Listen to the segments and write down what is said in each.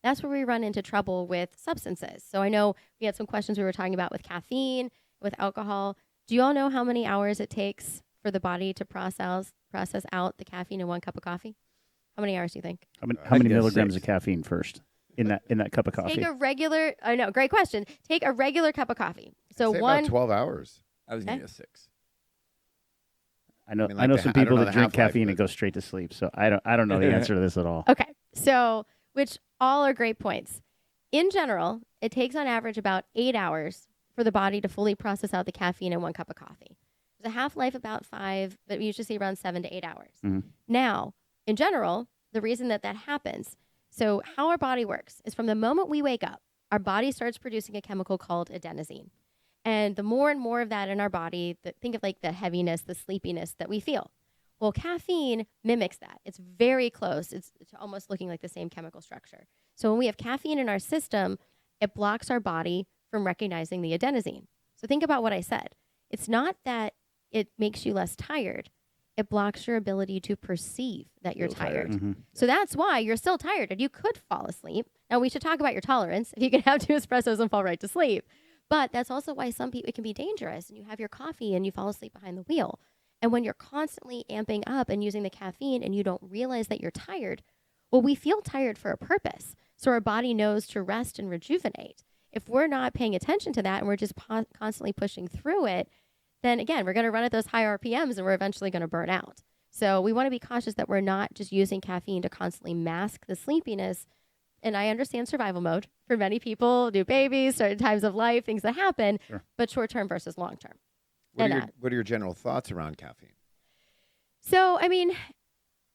that's where we run into trouble with substances. So I know we had some questions we were talking about with caffeine, with alcohol. Do you all know how many hours it takes for the body to process out the caffeine in 1 cup of coffee? How many hours do you think? How many milligrams of caffeine first in that cup of coffee? Take a regular. I know, great question. Take a regular cup of coffee. So about 12 hours. I was going to go 6. I know like some people that drink caffeine and go straight to sleep. So I don't know the answer to this at all. Okay, so which all are great points. In general, it takes on average about 8 hours for the body to fully process out the caffeine in 1 cup of coffee. There's a half-life about 5, but we usually see around 7 to 8 hours. Mm-hmm. Now, in general, the reason that happens, so how our body works is from the moment we wake up, our body starts producing a chemical called adenosine. And the more and more of that in our body, think of like the heaviness, the sleepiness that we feel. Well, caffeine mimics that. It's very close. It's almost looking like the same chemical structure. So when we have caffeine in our system, it blocks our body from recognizing the adenosine. So think about what I said. It's not that it makes you less tired. It blocks your ability to perceive that you're tired. Mm-hmm. So that's why you're still tired and you could fall asleep. Now, we should talk about your tolerance. If you can have 2 espressos and fall right to sleep. But that's also why some people, it can be dangerous and you have your coffee and you fall asleep behind the wheel. And when you're constantly amping up and using the caffeine and you don't realize that you're tired, well, we feel tired for a purpose. So our body knows to rest and rejuvenate. If we're not paying attention to that and we're just constantly pushing through it, then again, we're going to run at those high RPMs and we're eventually going to burn out. So we want to be cautious that we're not just using caffeine to constantly mask the sleepiness. And I understand survival mode for many people, new babies, certain times of life, things that happen, but short-term versus long-term. What are your general thoughts around caffeine? So, I mean,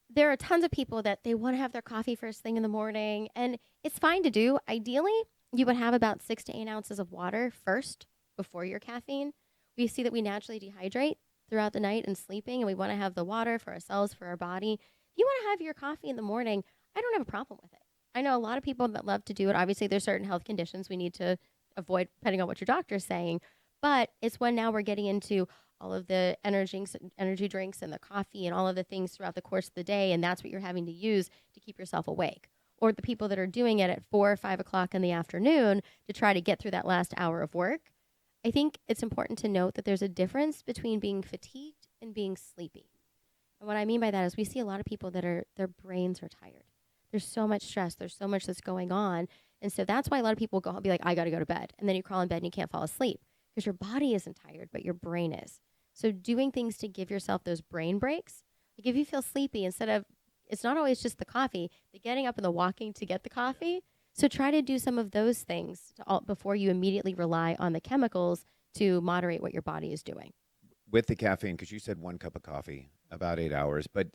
there are tons of people that they want to have their coffee first thing in the morning, and it's fine to do. Ideally, you would have about 6 to 8 ounces of water first before your caffeine. We see that we naturally dehydrate throughout the night and sleeping, and we want to have the water for ourselves, for our body. If you want to have your coffee in the morning, I don't have a problem with it. I know a lot of people that love to do it. Obviously, there's certain health conditions we need to avoid depending on what your doctor's saying. But it's when now we're getting into all of the energy drinks and the coffee and all of the things throughout the course of the day, and that's what you're having to use to keep yourself awake. Or the people that are doing it at 4 or 5 o'clock in the afternoon to try to get through that last hour of work. I think it's important to note that there's a difference between being fatigued and being sleepy. And what I mean by that is we see a lot of people that their brains are tired. There's so much stress. There's so much that's going on. And so that's why a lot of people be like, I got to go to bed. And then you crawl in bed and you can't fall asleep because your body isn't tired, but your brain is. So doing things to give yourself those brain breaks, like if you feel sleepy, instead of, it's not always just the coffee, the getting up and the walking to get the coffee. So try to do some of those things before you immediately rely on the chemicals to moderate what your body is doing. With the caffeine, because you said 1 cup of coffee, about 8 hours, but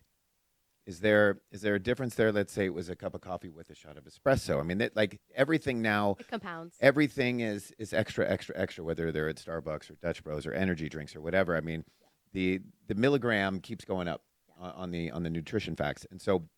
is there a difference there? Let's say it was a cup of coffee with a shot of espresso. I mean, like everything now, it compounds. Everything is extra, whether they're at Starbucks or Dutch Bros or energy drinks or whatever. I mean, the milligram keeps going up on the nutrition facts. And so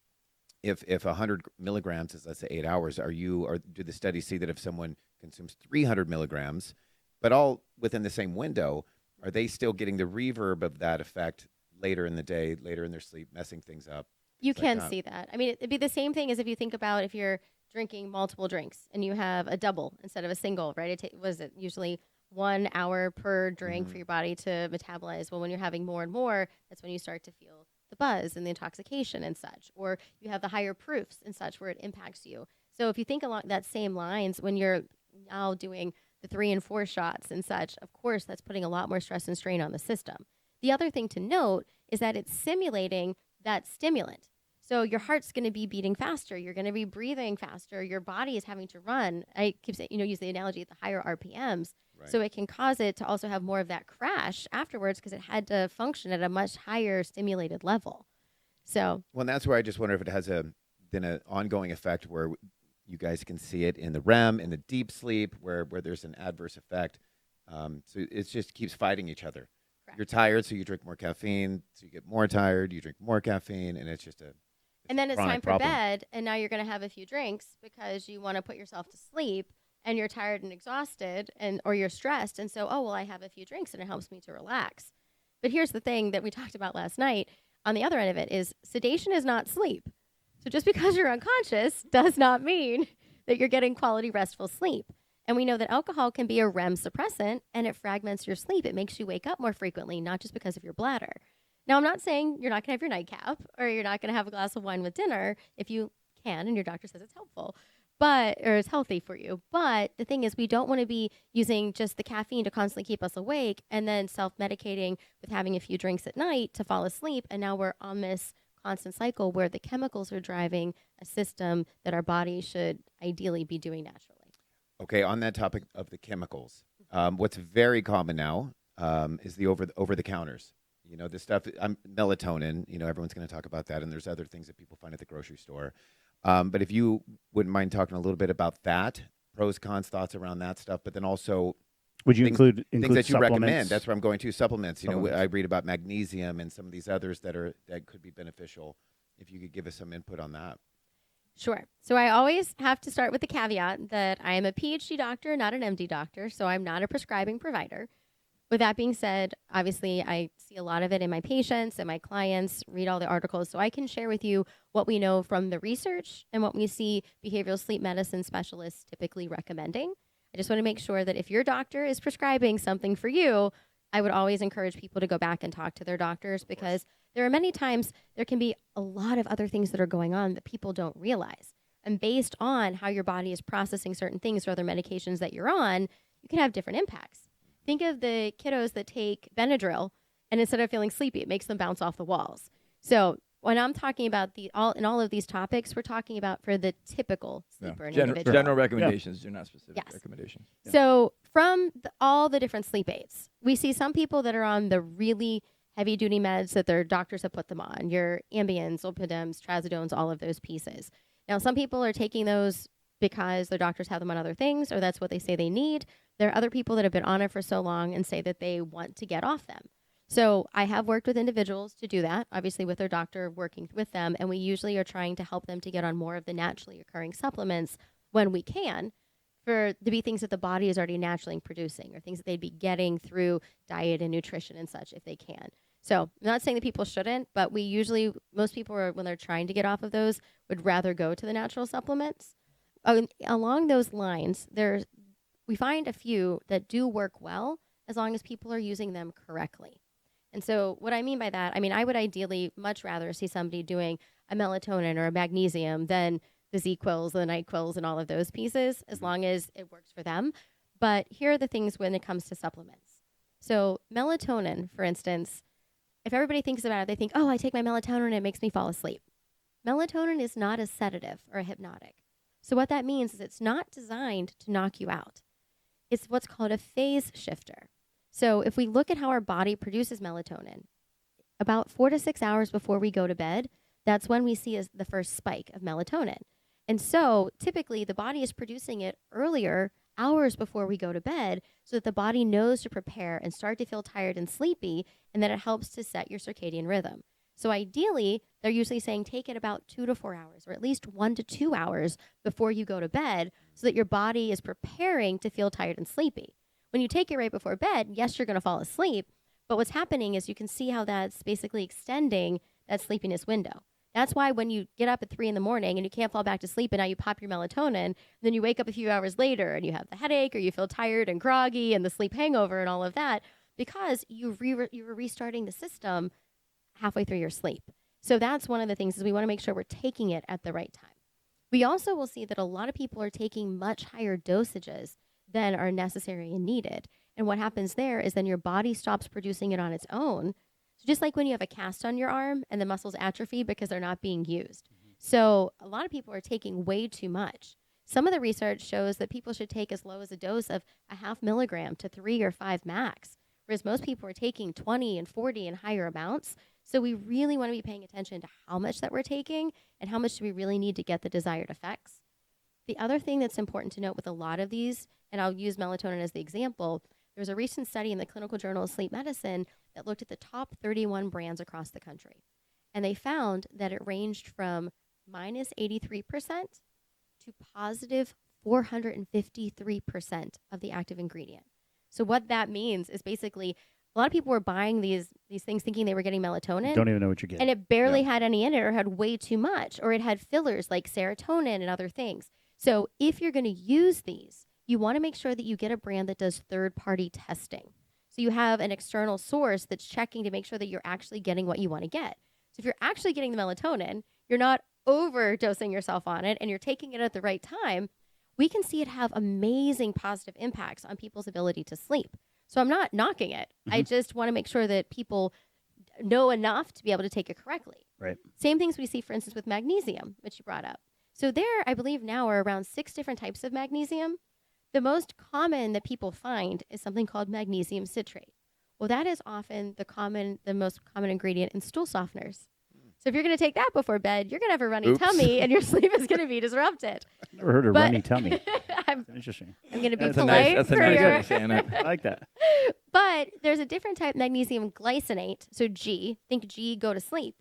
if 100 milligrams is, let's say, 8 hours, do the studies see that if someone consumes 300 milligrams, but all within the same window, are they still getting the reverb of that effect later in the day, later in their sleep, messing things up? You can see that. I mean, it'd be the same thing as if you think about if you're drinking multiple drinks and you have a double instead of a single, right? Was it usually 1 hour per drink for your body to metabolize? Well, when you're having more and more, that's when you start to feel the buzz and the intoxication and such. Or you have the higher proofs and such where it impacts you. So if you think along that same lines, when you're now doing the 3 and 4 shots and such, of course, that's putting a lot more stress and strain on the system. The other thing to note is that it's simulating that stimulant. So your heart's going to be beating faster. You're going to be breathing faster. Your body is having to run. I keep saying, use the analogy at the higher RPMs. Right. So it can cause it to also have more of that crash afterwards because it had to function at a much higher stimulated level. So, well, and that's where I just wonder if it has been an ongoing effect where you guys can see it in the REM, in the deep sleep, where there's an adverse effect. So it just keeps fighting each other. Correct. You're tired, so you drink more caffeine. So you get more tired, you drink more caffeine, and it's just and then it's time for problem. bed, and now you're going to have a few drinks because you want to put yourself to sleep, and you're tired and exhausted, or you're stressed, and so, I have a few drinks, and it helps me to relax. But here's the thing that we talked about last night. On the other end of it is sedation is not sleep. So just because you're unconscious does not mean that you're getting quality restful sleep. And we know that alcohol can be a REM suppressant and it fragments your sleep. It makes you wake up more frequently, not just because of your bladder. Now, I'm not saying you're not going to have your nightcap or you're not going to have a glass of wine with dinner if you can and your doctor says it's helpful, but or it's healthy for you. But the thing is, we don't want to be using just the caffeine to constantly keep us awake and then self-medicating with having a few drinks at night to fall asleep. And now we're on this constant cycle where the chemicals are driving a system that our body should ideally be doing naturally. Okay, on that topic of the chemicals, what's very common now is the over the counters. You know, this stuff, melatonin, you know, everyone's going to talk about that. And there's other things that people find at the grocery store. But if you wouldn't mind talking a little bit about that, pros, cons, thoughts around that stuff, but then also Would you include things that you recommend. supplements? That's where I'm going to. Supplements. You know, Supplements. I read about magnesium and some of these others that could be beneficial. If you could give us some input on that. Sure. So I always have to start with the caveat that I am a PhD doctor, not an MD doctor, so I'm not a prescribing provider. With that being said, obviously I see a lot of it in my patients and my clients, read all the articles, so I can share with you what we know from the research and what we see behavioral sleep medicine specialists typically recommending. I just want to make sure that if your doctor is prescribing something for you, I would always encourage people to go back and talk to their doctors because there are many times there can be a lot of other things that are going on that people don't realize. And based on how your body is processing certain things or other medications that you're on, you can have different impacts. Think of the kiddos that take Benadryl, and instead of feeling sleepy, it makes them bounce off the walls. So when I'm talking about all of these topics, we're talking about for the typical sleeper and individual. General recommendations, they're not specific Yes. recommendations. Yeah. So from all the different sleep aids, we see some people that are on the really heavy duty meds that their doctors have put them on, your Ambiens, Zolpidems, Trazodones, all of those pieces. Now, some people are taking those because their doctors have them on other things or that's what they say they need. There are other people that have been on it for so long and say that they want to get off them. So I have worked with individuals to do that, obviously with their doctor working with them, and we usually are trying to help them to get on more of the naturally occurring supplements when we can for to be things that the body is already naturally producing or things that they'd be getting through diet and nutrition and such if they can. So I'm not saying that people shouldn't, but we usually, most people are, when they're trying to get off of those, would rather go to the natural supplements. Along those lines, we find a few that do work well as long as people are using them correctly. And so what I mean by that, I mean, I would ideally much rather see somebody doing a melatonin or a magnesium than the Z-Quills, the NyQuils, and all of those pieces, as long as it works for them. But here are the things when it comes to supplements. So melatonin, for instance, if everybody thinks about it, they think, oh, I take my melatonin and it makes me fall asleep. Melatonin is not a sedative or a hypnotic. So what that means is it's not designed to knock you out. It's what's called a phase shifter. So if we look at how our body produces melatonin, about 4 to 6 hours before we go to bed, that's when we see the first spike of melatonin. And so typically the body is producing it earlier, hours before we go to bed, so that the body knows to prepare and start to feel tired and sleepy, and then it helps to set your circadian rhythm. So ideally, they're usually saying take it about 2 to 4 hours, or at least 1 to 2 hours before you go to bed, so that your body is preparing to feel tired and sleepy. When you take it right before bed, yes, you're going to fall asleep, but what's happening is you can see how that's basically extending that sleepiness window. That's why when you get up at 3 in the morning and you can't fall back to sleep and now you pop your melatonin, then you wake up a few hours later and you have the headache or you feel tired and groggy and the sleep hangover and all of that because you were restarting the system halfway through your sleep. So that's one of the things is we want to make sure we're taking it at the right time. We also will see that a lot of people are taking much higher dosages than are necessary and needed. And what happens there is then your body stops producing it on its own. So just like when you have a cast on your arm and the muscles atrophy because they're not being used. So a lot of people are taking way too much. Some of the research shows that people should take as low as a dose of a 0.5 milligram to 3 or 5 max, whereas most people are taking 20 and 40 and higher amounts. So we really want to be paying attention to how much that we're taking and how much do we really need to get the desired effects. The other thing that's important to note with a lot of these, and I'll use melatonin as the example, there was a recent study in the Clinical Journal of Sleep Medicine that looked at the top 31 brands across the country. And they found that it ranged from minus 83% to positive 453% of the active ingredient. So what that means is basically a lot of people were buying these things thinking they were getting melatonin. Don't even know what you're getting. And it barely had any in it or had way too much, or it had fillers like serotonin and other things. So if you're going to use these, you want to make sure that you get a brand that does third-party testing. So you have an external source that's checking to make sure that you're actually getting what you want to get. So if you're actually getting the melatonin, you're not overdosing yourself on it, and you're taking it at the right time, we can see it have amazing positive impacts on people's ability to sleep. So I'm not knocking it. I just want to make sure that people know enough to be able to take it correctly. Right. Same things we see, for instance, with magnesium, which you brought up. So there, I believe now are around 6 different types of magnesium. The most common that people find is something called magnesium citrate. Well, that is often the most common ingredient in stool softeners. So if you're going to take that before bed, you're going to have a runny tummy and your sleep is going to be disrupted. Never heard of runny tummy. I'm Interesting. going to be That's polite. that's a for nice your- way of saying it. I like that. But there's a different type, magnesium glycinate. So G, think G, go to sleep.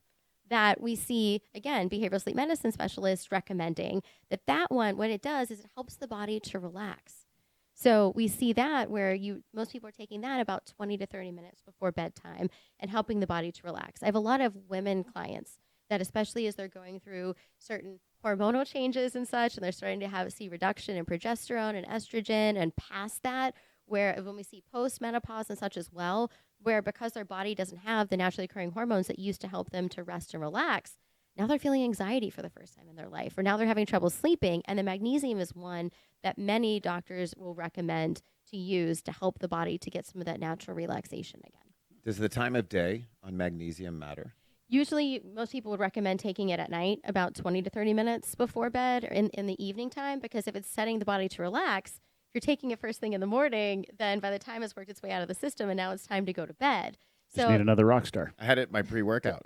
That we see, again, behavioral sleep medicine specialists recommending that one, what it does is it helps the body to relax. So we see that where most people are taking that about 20 to 30 minutes before bedtime and helping the body to relax. I have a lot of women clients that, especially as they're going through certain hormonal changes and such, and they're starting to see reduction in progesterone and estrogen, and past that, where when we see post-menopause and such as well, where because their body doesn't have the naturally occurring hormones that used to help them to rest and relax, now they're feeling anxiety for the first time in their life, or now they're having trouble sleeping. And the magnesium is one that many doctors will recommend to use to help the body to get some of that natural relaxation again. Does the time of day on magnesium matter? Usually, most people would recommend taking it at night, about 20 to 30 minutes before bed, or in the evening time, because if it's setting the body to relax, if you're taking it first thing in the morning, then by the time it's worked its way out of the system and now it's time to go to bed. Just need another rock star I had it my pre-workout.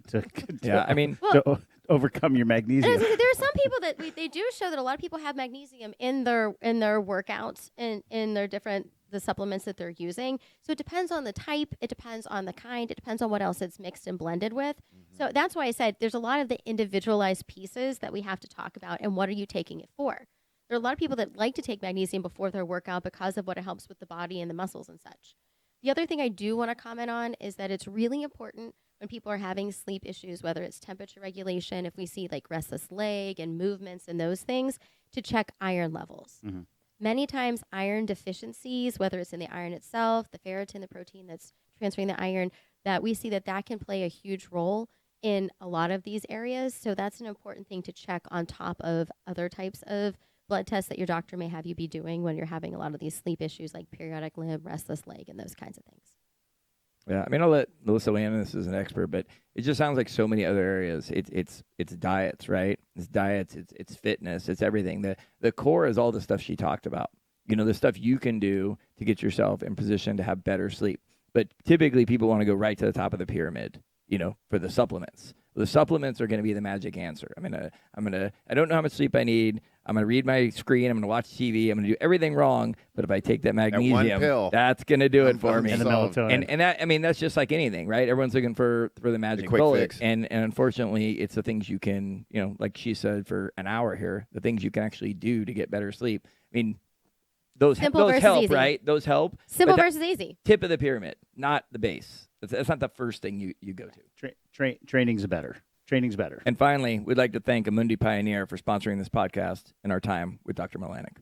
Yeah, I mean, to overcome your magnesium. there are some people that they do show that a lot of people have magnesium in their workouts and in their the supplements that they're using. So it depends on the type, it depends on the kind, it depends on what else it's mixed and blended with. So that's why I said there's a lot of the individualized pieces that we have to talk about, and what are you taking it for? There are a lot of people that like to take magnesium before their workout because of what it helps with the body and the muscles and such. The other thing I do want to comment on is that it's really important when people are having sleep issues, whether it's temperature regulation, if we see like restless leg and movements and those things, to check iron levels. Mm-hmm. Many times iron deficiencies, whether it's in the iron itself, the ferritin, the protein that's transferring the iron, that we see that can play a huge role in a lot of these areas. So that's an important thing to check on top of other types of blood tests that your doctor may have you be doing when you're having a lot of these sleep issues like periodic limb, restless leg, and those kinds of things. yeah, I mean, I'll let Melissa weigh in. This is an expert, but it just sounds like so many other areas. It's diets, right? It's diets. It's fitness. It's everything. The core is all the stuff she talked about. You know, the stuff you can do to get yourself in position to have better sleep. But typically, people want to go right to the top of the pyramid. You know, for the supplements. The supplements are going to be the magic answer. I don't know how much sleep I need. I'm going to read my screen. I'm going to watch TV. I'm going to do everything wrong. But if I take that magnesium, pill, that's going to do it for me. And the melatonin. And that, I mean, that's just like anything, right? Everyone's looking for the magic quick bullet. fix. And unfortunately, it's the things you can, you know, like she said for an hour here, the things you can actually do to get better sleep. I mean, those Simple versus help, easy. right? Those help. Simple But versus easy. tip of the pyramid, not the base. That's not the first thing you go to. Training's better. Training's better. And finally, we'd like to thank Amundi Pioneer for sponsoring this podcast and our time with Dr. Milanak.